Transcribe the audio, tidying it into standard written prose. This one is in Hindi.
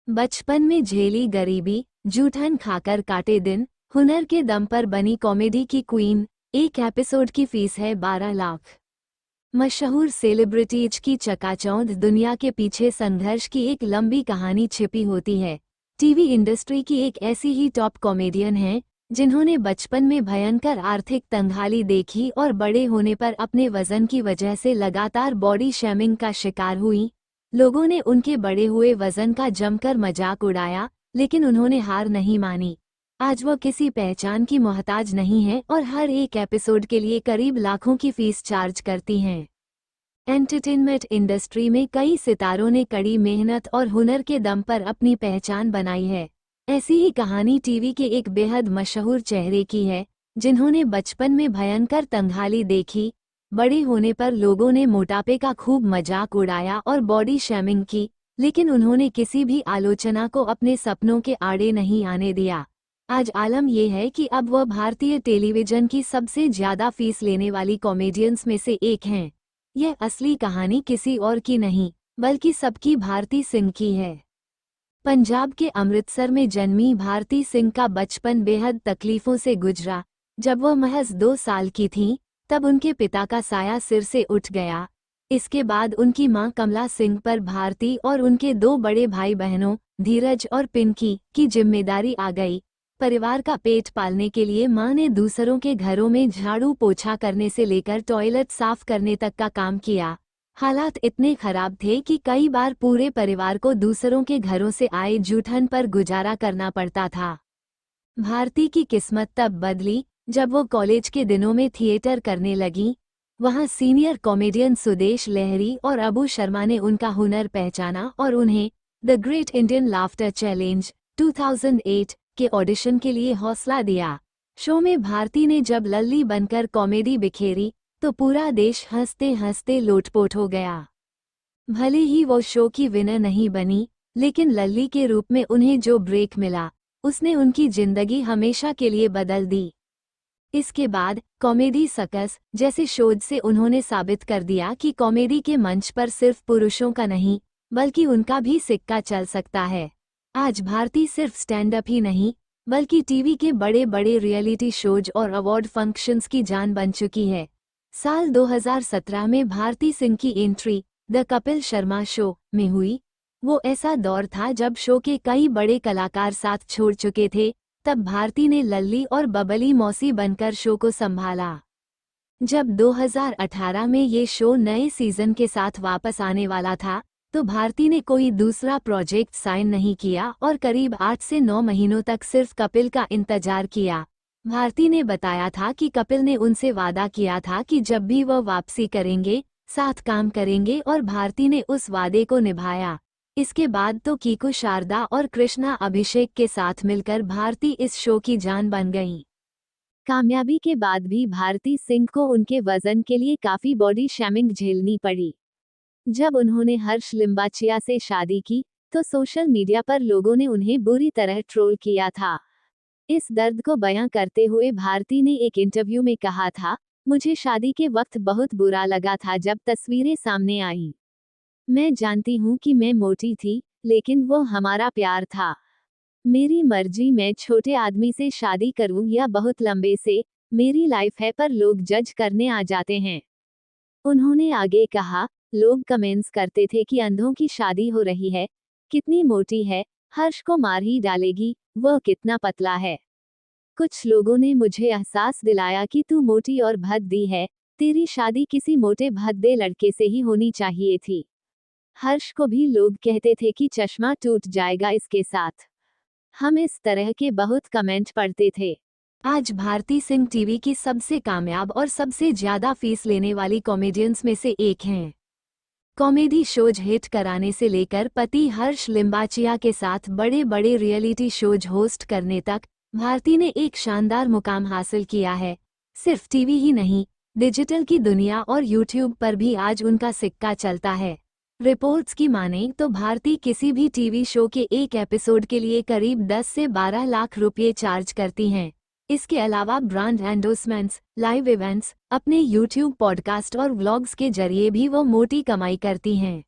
बचपन में झेली गरीबी, जूठन खाकर काटे दिन, हुनर के दम पर बनी कॉमेडी की क्वीन। एक एपिसोड की फीस है 12 लाख। मशहूर सेलिब्रिटीज की चकाचौंध दुनिया के पीछे संघर्ष की एक लंबी कहानी छिपी होती है। टीवी इंडस्ट्री की एक ऐसी ही टॉप कॉमेडियन है जिन्होंने बचपन में भयंकर आर्थिक तंगहाली देखी और बड़े होने पर अपने वजन की वजह से लगातार बॉडी शेमिंग का शिकार हुई। लोगों ने उनके बढ़े हुए वजन का जमकर मजाक उड़ाया, लेकिन उन्होंने हार नहीं मानी। आज वो किसी पहचान की मोहताज नहीं है और हर एक एपिसोड के लिए करीब लाखों की फीस चार्ज करती हैं। एंटरटेनमेंट इंडस्ट्री में कई सितारों ने कड़ी मेहनत और हुनर के दम पर अपनी पहचान बनाई है। ऐसी ही कहानी टीवी के एक बेहद मशहूर चेहरे की है, जिन्होंने बचपन में भयंकर तंगहाली देखी। बड़े होने पर लोगों ने मोटापे का खूब मजाक उड़ाया और बॉडी शेमिंग की, लेकिन उन्होंने किसी भी आलोचना को अपने सपनों के आड़े नहीं आने दिया। आज आलम यह है कि अब वह भारतीय टेलीविजन की सबसे ज्यादा फीस लेने वाली कॉमेडियंस में से एक हैं। यह असली कहानी किसी और की नहीं, बल्कि सबकी भारती सिंह की है। पंजाब के अमृतसर में जन्मी भारती सिंह का बचपन बेहद तकलीफों से गुजरा। जब वह महज 2 साल की थीं, तब उनके पिता का साया सिर से उठ गया। इसके बाद उनकी मां कमला सिंह पर भारती और उनके 2 बड़े भाई बहनों धीरज और पिंकी की जिम्मेदारी आ गई। परिवार का पेट पालने के लिए मां ने दूसरों के घरों में झाड़ू पोछा करने से लेकर टॉयलेट साफ करने तक का काम किया। हालात इतने खराब थे कि कई बार पूरे परिवार को दूसरों के घरों से आए जूठन पर गुजारा करना पड़ता था। भारती की किस्मत तब बदली जब वो कॉलेज के दिनों में थिएटर करने लगी। वहां सीनियर कॉमेडियन सुदेश लहरी और अबू शर्मा ने उनका हुनर पहचाना और उन्हें the great Indian laughter challenge 2008 के ऑडिशन के लिए हौसला दिया। शो में भारती ने जब लल्ली बनकर कॉमेडी बिखेरी तो पूरा देश हंसते हंसते लोटपोट हो गया। भले ही वो शो की विनर नहीं बनी, लेकिन लल्ली के रूप में उन्हें जो ब्रेक मिला, उसने उनकी जिंदगी हमेशा के लिए बदल दी। इसके बाद कॉमेडी सर्कस जैसे शोज से उन्होंने साबित कर दिया कि कॉमेडी के मंच पर सिर्फ पुरुषों का नहीं, बल्कि उनका भी सिक्का चल सकता है। आज भारती सिर्फ स्टैंड अप ही नहीं, बल्कि टीवी के बड़े बड़े रियलिटी शोज और अवार्ड फंक्शंस की जान बन चुकी है। साल 2017 में भारती सिंह की entry the Kapil Sharma show में हुई। वो ऐसा दौर था जब शो के कई बड़े कलाकार साथ छोड़ चुके थे। तब भारती ने लल्ली और बबली मौसी बनकर शो को संभाला। जब 2018 में ये शो नए सीजन के साथ वापस आने वाला था, तो भारती ने कोई दूसरा प्रोजेक्ट साइन नहीं किया और करीब 8 से 9 महीनों तक सिर्फ कपिल का इंतजार किया। भारती ने बताया था कि कपिल ने उनसे वादा किया था कि जब भी वह वापसी करेंगे, साथ काम करेंगे, और भारती ने उस वादे को निभाया। इसके बाद तो कीकू शारदा और कृष्णा अभिषेक के साथ मिलकर भारती इस शो की जान बन गईं। कामयाबी के बाद भी भारती सिंह को उनके वजन के लिए काफी बॉडी शेमिंग झेलनी पड़ी। जब उन्होंने हर्ष लिम्बाचिया से शादी की, तो सोशल मीडिया पर लोगों ने उन्हें बुरी तरह ट्रोल किया था। इस दर्द को बयां करते हुए भारती ने एक इंटरव्यू में कहा था, मुझे शादी के वक्त बहुत बुरा लगा था जब तस्वीरें सामने आईं। मैं जानती हूँ कि मैं मोटी थी, लेकिन वो हमारा प्यार था। मेरी मर्जी मैं छोटे आदमी से शादी करूँ या बहुत लंबे से, मेरी लाइफ है, पर लोग जज करने आ जाते हैं। उन्होंने आगे कहा, लोग कमेंट्स करते थे कि अंधों की शादी हो रही है, कितनी मोटी है, हर्ष को मार ही डालेगी, वह कितना पतला है। कुछ लोगों ने मुझे एहसास दिलाया कि तू मोटी और भद्दी है, तेरी शादी किसी मोटे भद्दे लड़के से ही होनी चाहिए थी। हर्ष को भी लोग कहते थे कि चश्मा टूट जाएगा इसके साथ। हम इस तरह के बहुत कमेंट पढ़ते थे। आज भारती सिंह टीवी की सबसे कामयाब और सबसे ज्यादा फीस लेने वाली कॉमेडियंस में से एक हैं। कॉमेडी शोज हिट कराने से लेकर पति हर्ष लिम्बाचिया के साथ बड़े बड़े रियलिटी शोज होस्ट करने तक भारती ने एक शानदार मुकाम हासिल किया है। सिर्फ टीवी ही नहीं, डिजिटल की दुनिया और यूट्यूब पर भी आज उनका सिक्का चलता है। रिपोर्ट्स की माने तो भारती किसी भी टीवी शो के एक एपिसोड के लिए करीब 10 से 12 लाख रुपये चार्ज करती हैं। इसके अलावा ब्रांड एंडोर्समेंट्स, लाइव इवेंट्स, अपने यूट्यूब पॉडकास्ट और व्लॉग्स के जरिए भी वो मोटी कमाई करती हैं।